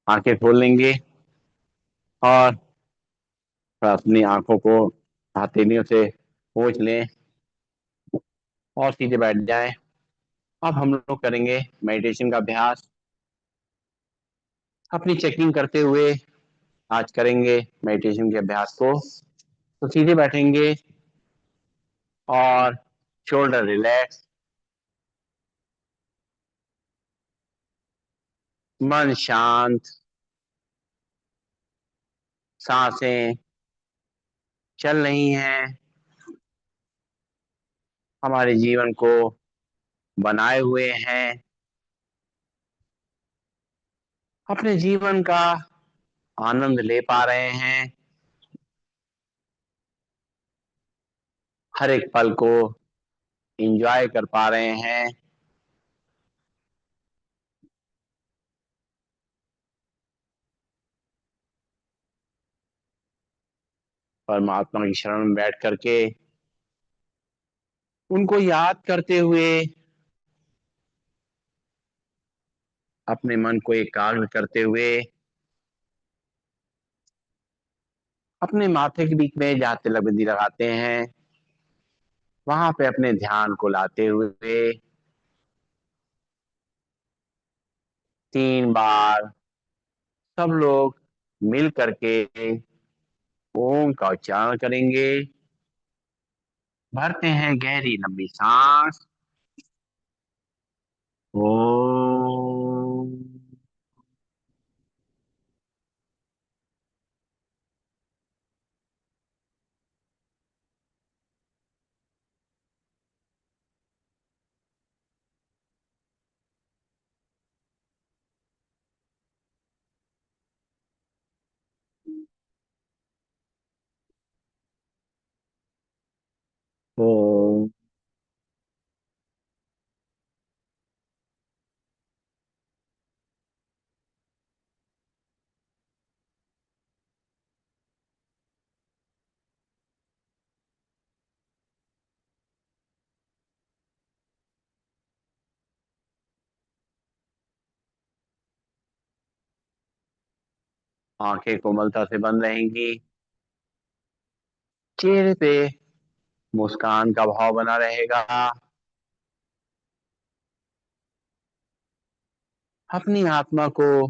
आंखें खोल लेंगे और थोड़ा अपनी आंखों को हथेलियों से पोंछ लें और सीधे बैठ जाएं। अब हम लोग करेंगे मेडिटेशन का अभ्यास। अपनी चेकिंग करते हुए आज करेंगे मेडिटेशन के अभ्यास को। तो सीधे बैठेंगे और शोल्डर रिलैक्स, मन शांत, सांसें चल रही हैं हमारे जीवन को बनाए हुए हैं। अपने जीवन का आनंद ले पा रहे हैं, हर एक पल को एंजॉय कर पा रहे हैं। परमात्मा की शरण में बैठ करके उनको याद करते हुए अपने मन को एकाग्र करते हुए अपने माथे के बीच में जहाँ तिलक बिंदी लगाते हैं वहां पे अपने ध्यान को लाते हुए 3 बार सब लोग मिल करके ओम का उच्चारण करेंगे। भरते हैं गहरी लंबी सांस। ओम। ओम। आंखें कोमलता से बंद रहेंगी, चेहरे पे मुस्कान का भाव बना रहेगा। अपनी आत्मा को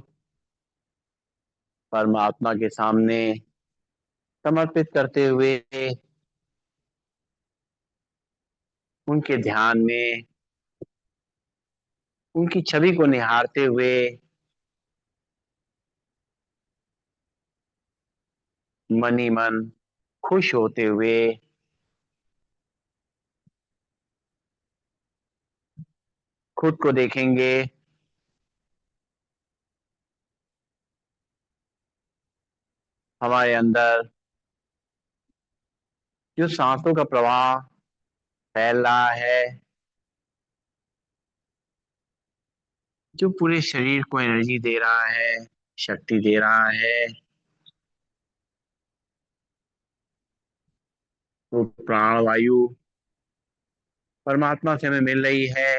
परमात्मा के सामने समर्पित करते हुए उनके ध्यान में उनकी छवि को निहारते हुए मन ही मन खुश होते हुए खुद को देखेंगे। हमारे अंदर जो सांसों का प्रवाह फैल रहा है, जो पूरे शरीर को एनर्जी दे रहा है, शक्ति दे रहा है, वो प्राण वायु परमात्मा से हमें मिल रही है।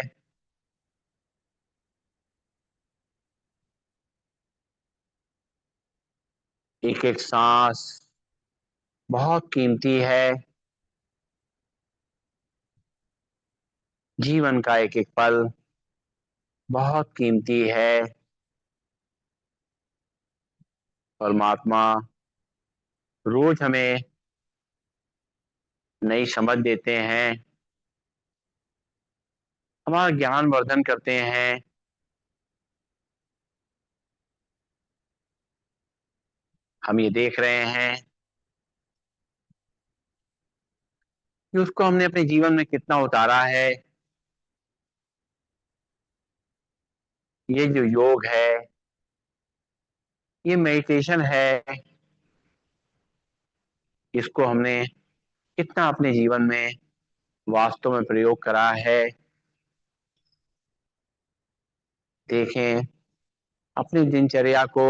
एक एक सांस बहुत कीमती है। जीवन का एक एक पल बहुत कीमती है। परमात्मा रोज हमें नई समझ देते हैं, हमारा ज्ञान वर्धन करते हैं। हम ये देख रहे हैं कि उसको हमने अपने जीवन में कितना उतारा है। ये जो योग है, ये मेडिटेशन है, इसको हमने कितना अपने जीवन में वास्तव में प्रयोग करा है। देखें अपनी दिनचर्या को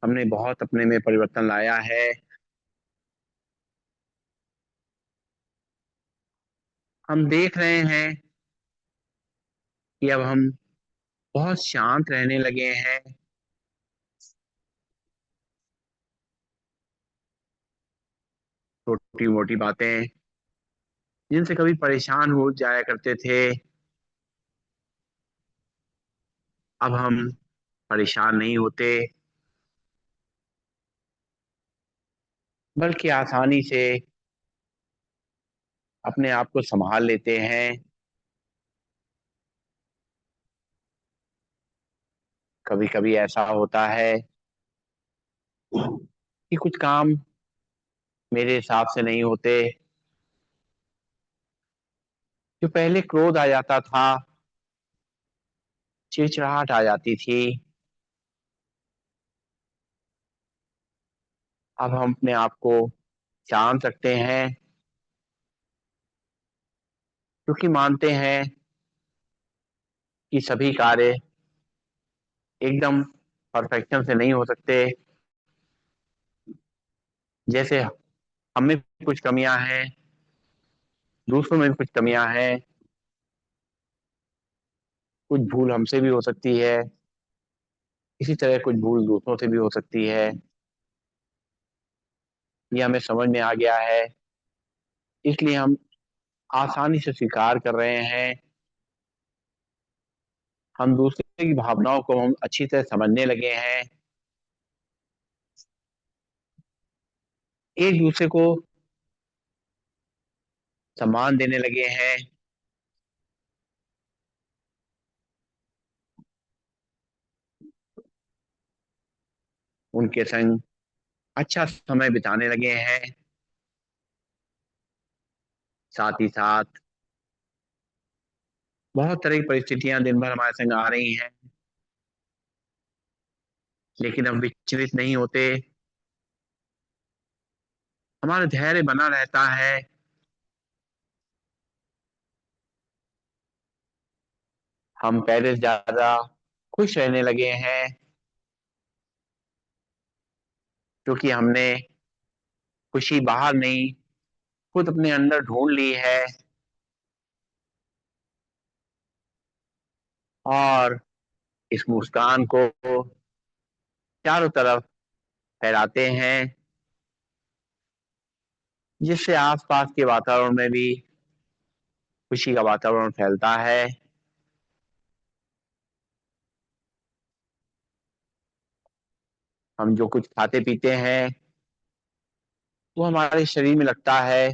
हमने बहुत अपने में परिवर्तन लाया है। हम देख रहे हैं कि अब हम बहुत शांत रहने लगे हैं। छोटी मोटी बातें जिनसे कभी परेशान हो जाया करते थे, अब हम परेशान नहीं होते, बल्कि आसानी से अपने आप को संभाल लेते हैं। कभी कभी ऐसा होता है कि कुछ काम मेरे हिसाब से नहीं होते। जो पहले क्रोध आ जाता था, चिड़चिड़ाहट आ जाती थी, अब हम अपने आप को शांत रखते हैं, क्योंकि मानते हैं कि सभी कार्य एकदम परफेक्शन से नहीं हो सकते। जैसे हम में कुछ कमियां हैं, दूसरों में भी कुछ कमियां हैं, कुछ भूल हमसे भी हो सकती है, इसी तरह कुछ भूल दूसरों से भी हो सकती है। ये हमें समझ में आ गया है, इसलिए हम आसानी से स्वीकार कर रहे हैं। हम दूसरे की भावनाओं को हम अच्छी तरह समझने लगे हैं, एक दूसरे को सम्मान देने लगे हैं। उनके संग अच्छा समय बिताने लगे हैं। साथ ही साथ बहुत तरह की परिस्थितियां दिन भर हमारे संग आ रही हैं, लेकिन हम विचलित नहीं होते। हमारा धैर्य बना रहता है। हम पहले से ज्यादा खुश रहने लगे हैं, क्योंकि हमने खुशी बाहर नहीं, खुद अपने अंदर ढूंढ ली है। और इस मुस्कान को चारों तरफ फैलाते हैं, जिससे आसपास के वातावरण में भी खुशी का वातावरण फैलता है। हम जो कुछ खाते पीते हैं वो हमारे शरीर में लगता है।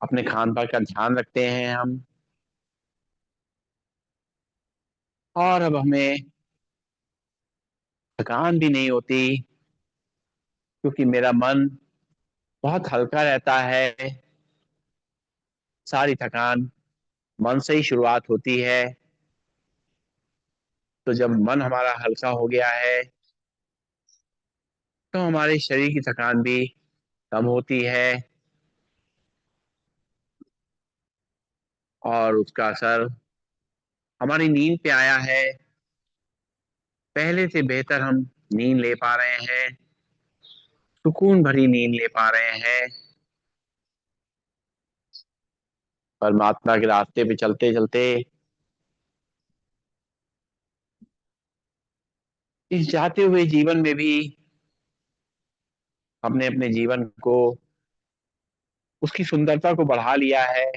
अपने खान पान का ध्यान रखते हैं हम। और अब हमें थकान भी नहीं होती, क्योंकि मेरा मन बहुत हल्का रहता है। सारी थकान मन से ही शुरुआत होती है। तो जब मन हमारा हल्का हो गया है, तो हमारे शरीर की थकान भी कम होती है, और उसका असर हमारी नींद पे आया है। पहले से बेहतर हम नींद ले पा रहे हैं, सुकून भरी नींद ले पा रहे हैं। परमात्मा के रास्ते पे चलते चलते इस जाते हुए जीवन में भी हमने अपने जीवन को, उसकी सुंदरता को बढ़ा लिया है।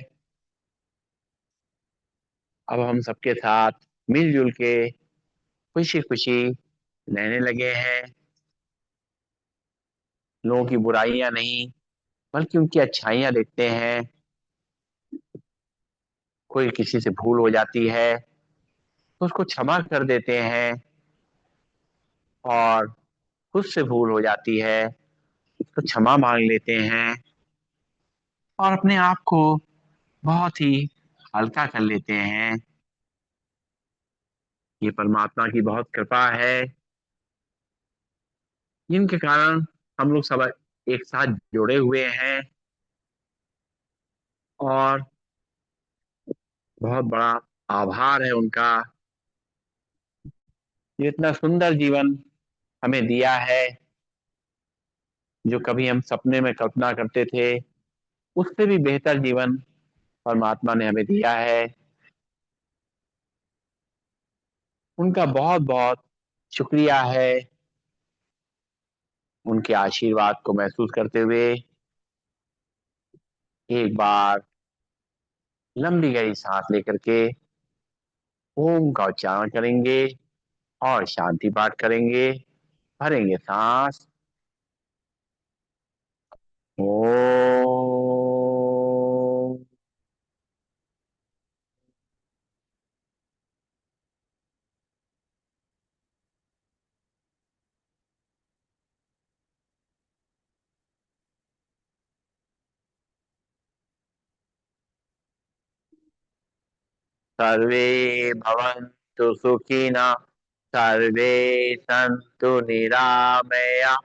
अब हम सबके साथ मिलजुल के खुशी खुशी रहने लगे हैं। लोगों की बुराइयां नहीं, बल्कि उनकी अच्छाइयां देखते हैं। कोई किसी से भूल हो जाती है तो उसको क्षमा कर देते हैं, और खुद से भूल हो जाती है तो क्षमा मांग लेते हैं, और अपने आप को बहुत ही हल्का कर लेते हैं। ये परमात्मा की बहुत कृपा है, जिनके कारण हम लोग सब एक साथ जुड़े हुए हैं, और बहुत बड़ा आभार है उनका, जो इतना सुंदर जीवन हमें दिया है। जो कभी हम सपने में कल्पना करते थे, उससे भी बेहतर जीवन परमात्मा ने हमें दिया है। उनका बहुत बहुत शुक्रिया है। उनके आशीर्वाद को महसूस करते हुए एक बार लंबी गहरी सांस लेकर के ओम का उच्चारण करेंगे और शांति पाठ करेंगे। भरेंगे सांस। ओम। सर्वे भवन्तु सुखिनः। सर्वे सन्तु निरामया।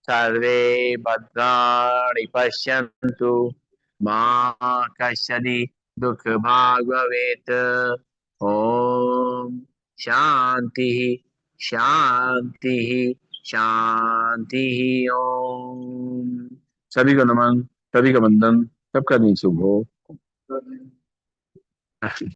सर्वे भद्राणि पश्यन्तु। मा कश्चित् दुःखभाग् भवेत्। ओम शांति शांति शांति। ओम। सभी को नमन, सभी का वंदन, सबका दिन शुभ हो।